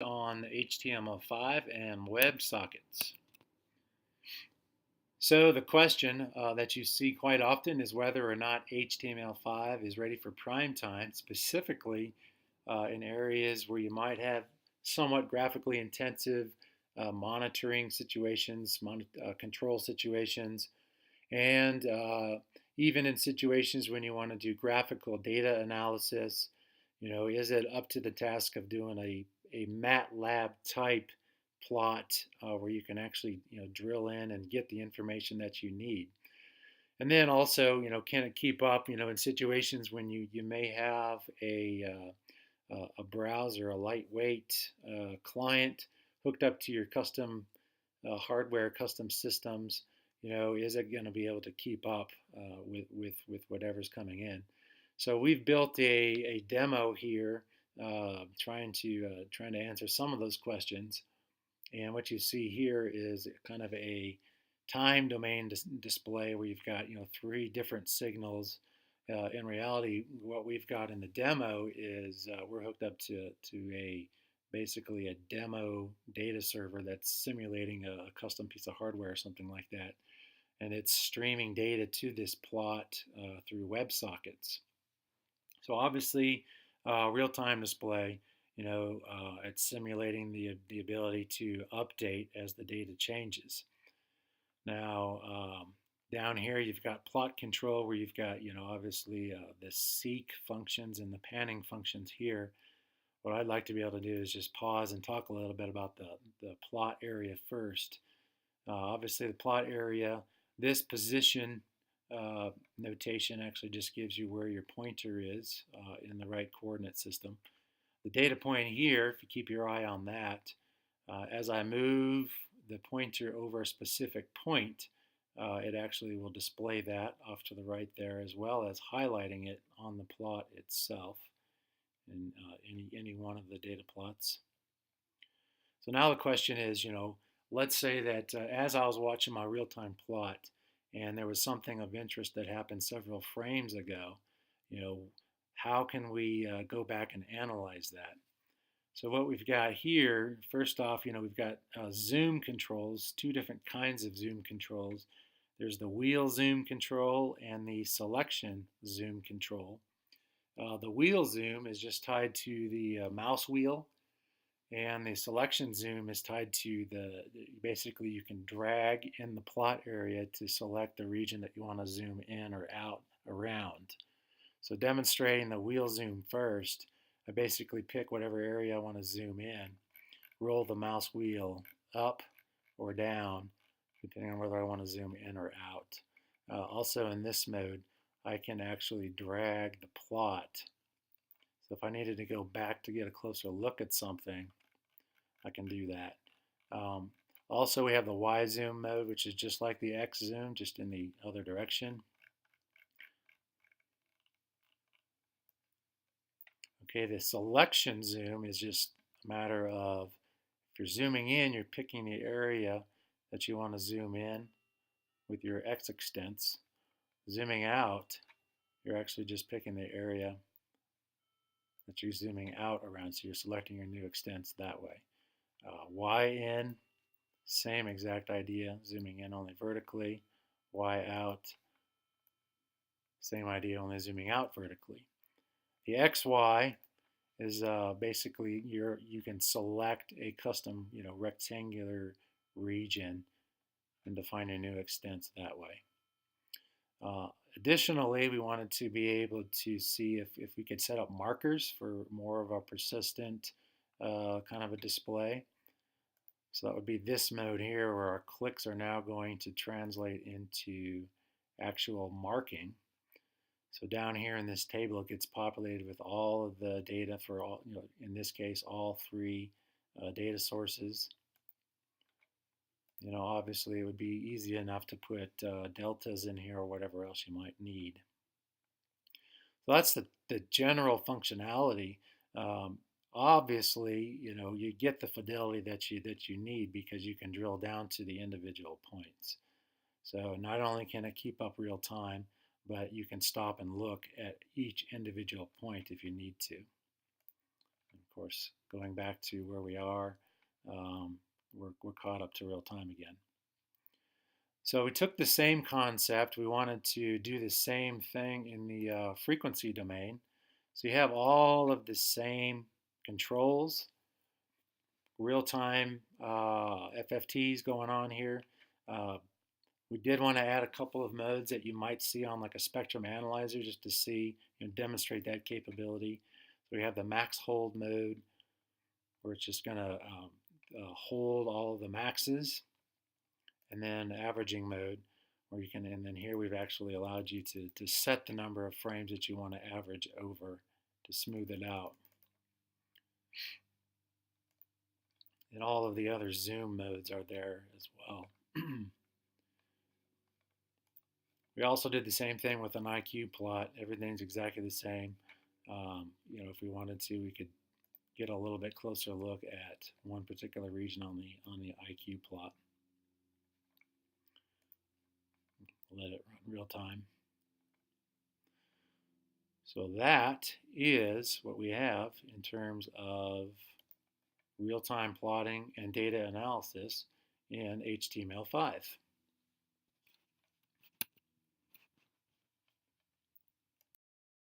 On HTML5 and WebSockets. So the question that you see quite often is whether or not HTML5 is ready for prime time, specifically in areas where you might have somewhat graphically intensive monitoring situations, control situations, and even in situations when you want to do graphical data analysis. Is it up to the task of doing a MATLAB type plot where you can actually drill in and get the information that you need? And then also, can it keep up, in situations when you may have a browser, a lightweight client hooked up to your custom hardware, custom systems. Is it going to be able to keep up with whatever's coming in? So we've built a demo here, trying to answer some of those questions. And what you see here is kind of a time domain display where you've got three different signals. In reality, what we've got in the demo is we're hooked up to basically a demo data server that's simulating a custom piece of hardware or something like that, and it's streaming data to this plot through WebSockets. So obviously, real-time display. It's simulating the ability to update as the data changes. Now, down here, you've got plot control where you've got, obviously the seek functions and the panning functions here. What I'd like to be able to do is just pause and talk a little bit about the plot area first. Obviously, the plot area, this position notation actually just gives you where your pointer is in the right coordinate system. The data point here, if you keep your eye on that, as I move the pointer over a specific point, it actually will display that off to the right there, as well as highlighting it on the plot itself in any one of the data plots. So now the question is, let's say that as I was watching my real-time plot and there was something of interest that happened several frames ago, how can we go back and analyze that? So what we've got here, first off, we've got zoom controls, two different kinds of zoom controls. There's the wheel zoom control and the selection zoom control. The wheel zoom is just tied to the mouse wheel, and the selection zoom is tied to basically you can drag in the plot area to select the region that you want to zoom in or out around. So demonstrating the wheel zoom first, I basically pick whatever area I want to zoom in, roll the mouse wheel up or down, depending on whether I want to zoom in or out. Also in this mode, I can actually drag the plot. So if I needed to go back to get a closer look at something, I can do that. Also, we have the Y zoom mode, which is just like the X zoom, just in the other direction. Okay, the selection zoom is just a matter of, if you're zooming in, you're picking the area that you want to zoom in with your X extents. Zooming out, you're actually just picking the area that you're zooming out around, so you're selecting your new extents that way. Y in, same exact idea, zooming in only vertically. Y out, same idea, only zooming out vertically. The XY is basically you can select a custom rectangular region and define a new extents that way. Additionally, we wanted to be able to see if we could set up markers for more of a persistent kind of a display. So that would be this mode here where our clicks are now going to translate into actual marking. So down here in this table, it gets populated with all of the data for all, in this case, all three data sources. Obviously it would be easy enough to put deltas in here or whatever else you might need. So that's the general functionality. Obviously, you get the fidelity that you need because you can drill down to the individual points. So not only can it keep up real time, but you can stop and look at each individual point if you need to. Of course, going back to where we are, we're caught up to real time again. So we took the same concept. We wanted to do the same thing in the frequency domain. So you have all of the same controls, real-time FFTs going on here. We did want to add a couple of modes that you might see on like a spectrum analyzer just to see, demonstrate that capability. So we have the max hold mode where it's just going to hold all of the maxes, and then averaging mode where you can, and then here we've actually allowed you to set the number of frames that you want to average over to smooth it out. And all of the other zoom modes are there as well. We also did the same thing with an IQ plot. Everything's exactly the same. If we wanted to, we could get a little bit closer look at one particular region on the IQ plot. Let it run real time. So that is what we have in terms of real-time plotting and data analysis in HTML5.